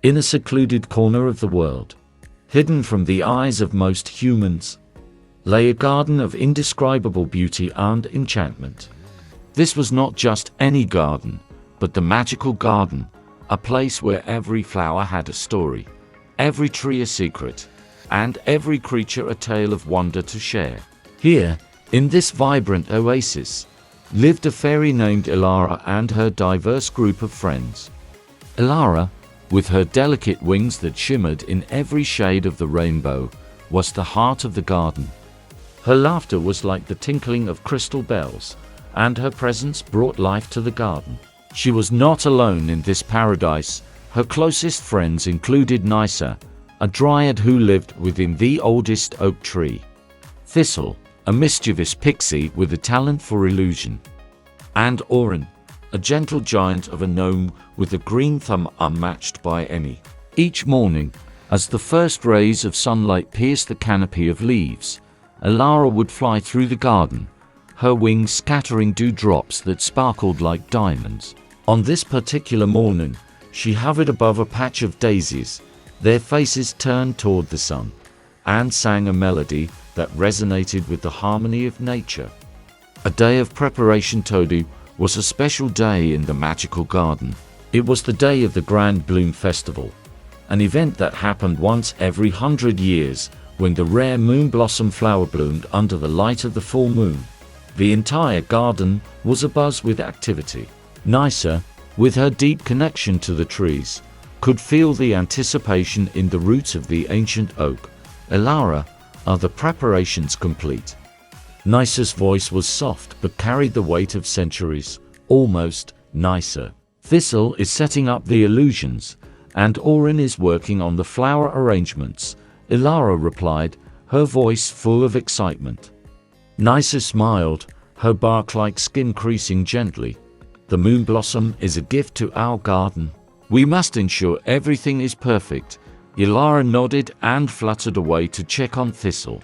in a secluded corner of the world, hidden from the eyes of most humans, lay a garden of indescribable beauty and enchantment. This was not just any garden, but the magical garden, a place where every flower had a story, every tree a secret, and every creature a tale of wonder to share. Here, in this vibrant oasis, lived a fairy named Ilara and her diverse group of friends. Ilara, with her delicate wings that shimmered in every shade of the rainbow, was the heart of the garden. Her laughter was like the tinkling of crystal bells, and her presence brought life to the garden. She was not alone in this paradise. Her closest friends included Nysa, a dryad who lived within the oldest oak tree, Thistle, a mischievous pixie with a talent for illusion, and Orin, a gentle giant of a gnome with a green thumb unmatched by any. Each morning, as the first rays of sunlight pierced the canopy of leaves, Ilara would fly through the garden, her wings scattering dewdrops that sparkled like diamonds. On this particular morning, she hovered above a patch of daisies, their faces turned toward the sun, and sang a melody that resonated with the harmony of nature. A day of preparation Todu was a special day in the magical garden. It was the day of the Grand Bloom Festival, an event that happened once every 100 years when the rare moon blossom flower bloomed under the light of the full moon. The entire garden was abuzz with activity. Nysa, with her deep connection to the trees, could feel the anticipation in the roots of the ancient oak. Ilara, are the preparations complete? Nysa's voice was soft but carried the weight of centuries. Almost, Nysa. Thistle is setting up the illusions, and Orin is working on the flower arrangements, Ilara replied, her voice full of excitement. Nysa smiled, her bark-like skin creasing gently. The moon blossom is a gift to our garden. We must ensure everything is perfect. Ilara nodded and fluttered away to check on Thistle.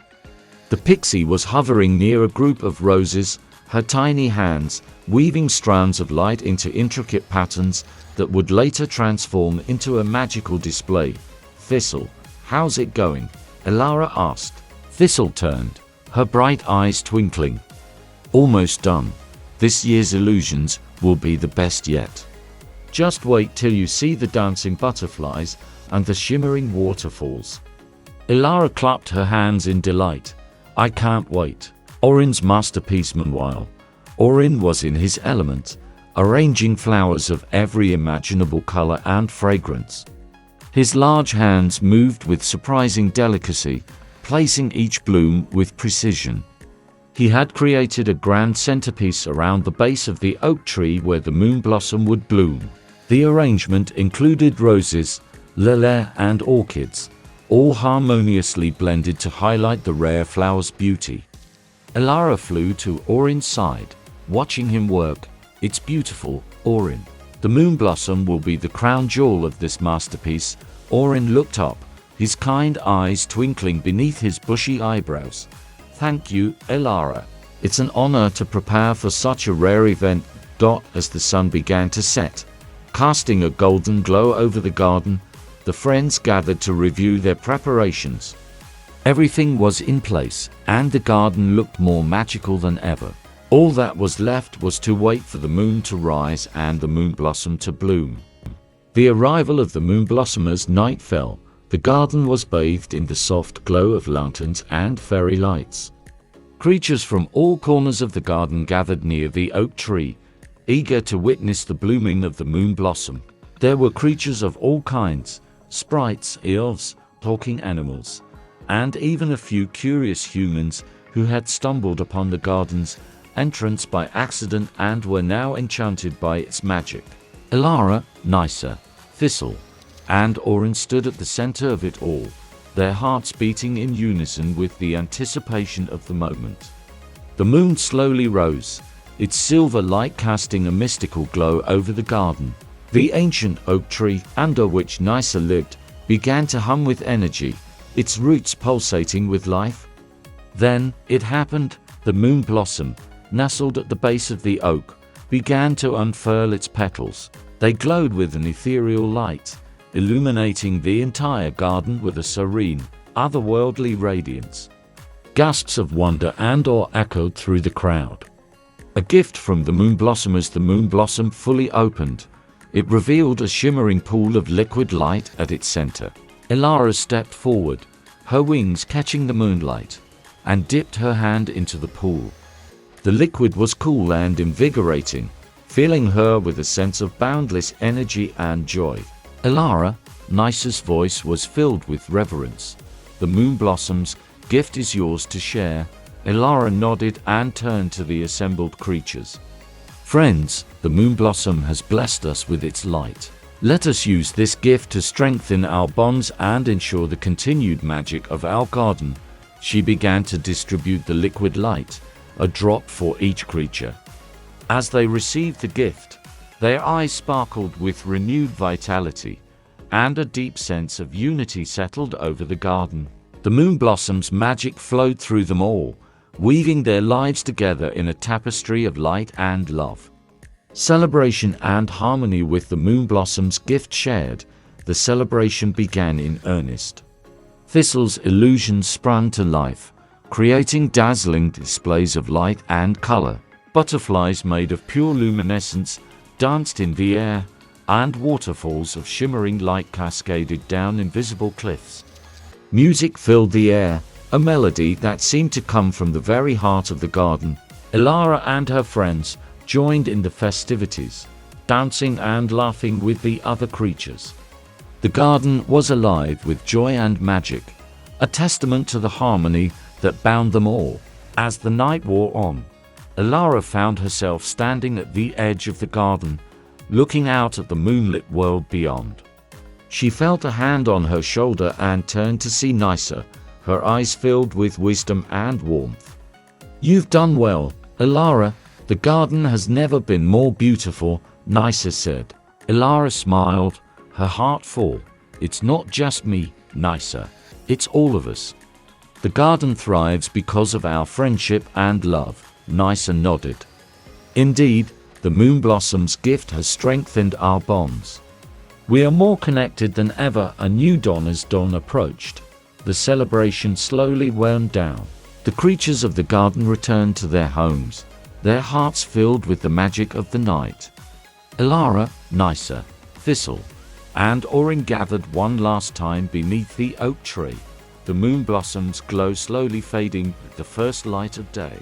The pixie was hovering near a group of roses, her tiny hands weaving strands of light into intricate patterns that would later transform into a magical display. Thistle, how's it going? Ilara asked. Thistle turned, her bright eyes twinkling. Almost done. This year's illusions will be the best yet. Just wait till you see the dancing butterflies and the shimmering waterfalls. Ilara clapped her hands in delight. I can't wait. Orin's masterpiece meanwhile. Orin was in his element, arranging flowers of every imaginable color and fragrance. His large hands moved with surprising delicacy, placing each bloom with precision. He had created a grand centerpiece around the base of the oak tree where the moon blossom would bloom. The arrangement included roses, lilac and orchids, all harmoniously blended to highlight the rare flower's beauty. Ilara flew to Orin's side, watching him work. It's beautiful, Orin. The moon blossom will be the crown jewel of this masterpiece. Orin looked up, his kind eyes twinkling beneath his bushy eyebrows. Thank you, Ilara. It's an honor to prepare for such a rare event. As the sun began to set, casting a golden glow over the garden, the friends gathered to review their preparations. Everything was in place, and the garden looked more magical than ever. All that was left was to wait for the moon to rise and the moon blossom to bloom. The arrival of the moon blossom as night fell, the garden was bathed in the soft glow of lanterns and fairy lights. Creatures from all corners of the garden gathered near the oak tree, eager to witness the blooming of the moon blossom. There were creatures of all kinds, sprites, elves, talking animals, and even a few curious humans who had stumbled upon the garden's entrance by accident and were now enchanted by its magic. Ilara, Nysa, Thistle, and Orin stood at the center of it all, their hearts beating in unison with the anticipation of the moment. The moon slowly rose, its silver light casting a mystical glow over the garden. The ancient oak tree, under which Nysa lived, began to hum with energy, its roots pulsating with life. Then, it happened, the moon blossom, nestled at the base of the oak, began to unfurl its petals. They glowed with an ethereal light, illuminating the entire garden with a serene, otherworldly radiance. Gasps of wonder and awe echoed through the crowd. A gift from the moon blossom. As the moon blossom fully opened, it revealed a shimmering pool of liquid light at its center. Elara stepped forward, her wings catching the moonlight, and dipped her hand into the pool. The liquid was cool and invigorating, filling her with a sense of boundless energy and joy. Elara, Nisa's voice was filled with reverence. The moon blossom's gift is yours to share. Elara nodded and turned to the assembled creatures. Friends, the moon blossom has blessed us with its light. Let us use this gift to strengthen our bonds and ensure the continued magic of our garden. She began to distribute the liquid light, a drop for each creature. As they received the gift, their eyes sparkled with renewed vitality, and a deep sense of unity settled over the garden. The moon blossom's magic flowed through them all, weaving their lives together in a tapestry of light and love. Celebration and harmony. With the moon blossom's gift shared, the celebration began in earnest. Thistle's illusions sprang to life, creating dazzling displays of light and color. Butterflies made of pure luminescence danced in the air, and waterfalls of shimmering light cascaded down invisible cliffs. Music filled the air, a melody that seemed to come from the very heart of the garden. Elara and her friends joined in the festivities, dancing and laughing with the other creatures. The garden was alive with joy and magic, a testament to the harmony that bound them all. As the night wore on, Elara found herself standing at the edge of the garden, looking out at the moonlit world beyond. She felt a hand on her shoulder and turned to see Nisa, her eyes filled with wisdom and warmth. "You've done well, Elara. The garden has never been more beautiful," Nisa said. Elara smiled, her heart full. "It's not just me, Nisa. It's all of us. The garden thrives because of our friendship and love." Nisa nodded. "Indeed, the moon blossom's gift has strengthened our bonds. We are more connected than ever." A new dawn. As dawn approached, the celebration slowly wound down. The creatures of the garden returned to their homes, their hearts filled with the magic of the night. Elara, Nisa, Thistle, and Orin gathered one last time beneath the oak tree, the moon blossom's glow slowly fading with the first light of day.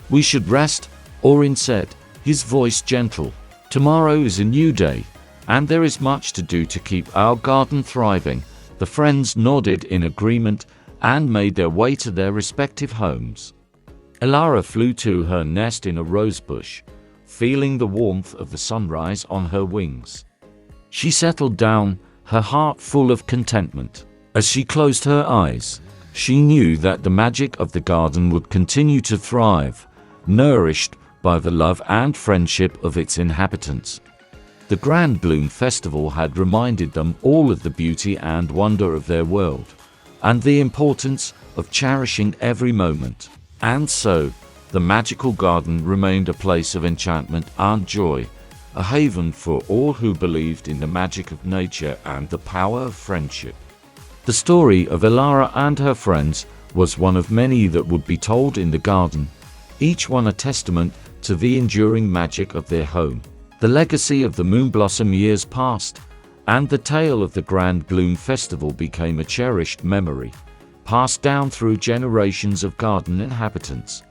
"We should rest," Orin said, his voice gentle. "Tomorrow is a new day, and there is much to do to keep our garden thriving." The friends nodded in agreement and made their way to their respective homes. Elara flew to her nest in a rosebush, feeling the warmth of the sunrise on her wings. She settled down, her heart full of contentment. As she closed her eyes, she knew that the magic of the garden would continue to thrive, nourished by the love and friendship of its inhabitants. The Grand Bloom Festival had reminded them all of the beauty and wonder of their world, and the importance of cherishing every moment. And so, the magical garden remained a place of enchantment and joy, a haven for all who believed in the magic of nature and the power of friendship. The story of Elara and her friends was one of many that would be told in the garden, each one a testament to the enduring magic of their home. The legacy of the moon blossom years passed, and the tale of the Grand Bloom Festival became a cherished memory, passed down through generations of garden inhabitants.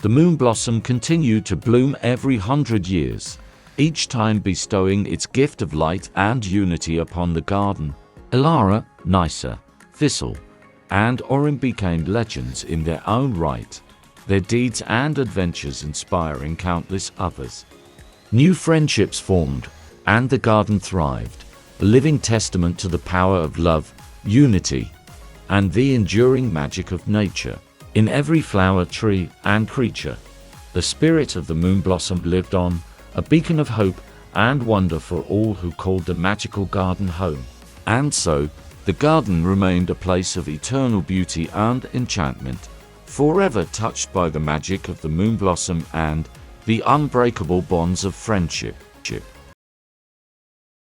The moon blossom continued to bloom every 100 years, each time bestowing its gift of light and unity upon the garden. Elara, Nisa, Thistle, and Orin became legends in their own right, their deeds and adventures inspiring countless others. New friendships formed, and the garden thrived, a living testament to the power of love, unity, and the enduring magic of nature. In every flower, tree, and creature, the spirit of the moon blossom lived on, a beacon of hope and wonder for all who called the magical garden home. And so, the garden remained a place of eternal beauty and enchantment, forever touched by the magic of the moon blossom and the unbreakable bonds of friendship.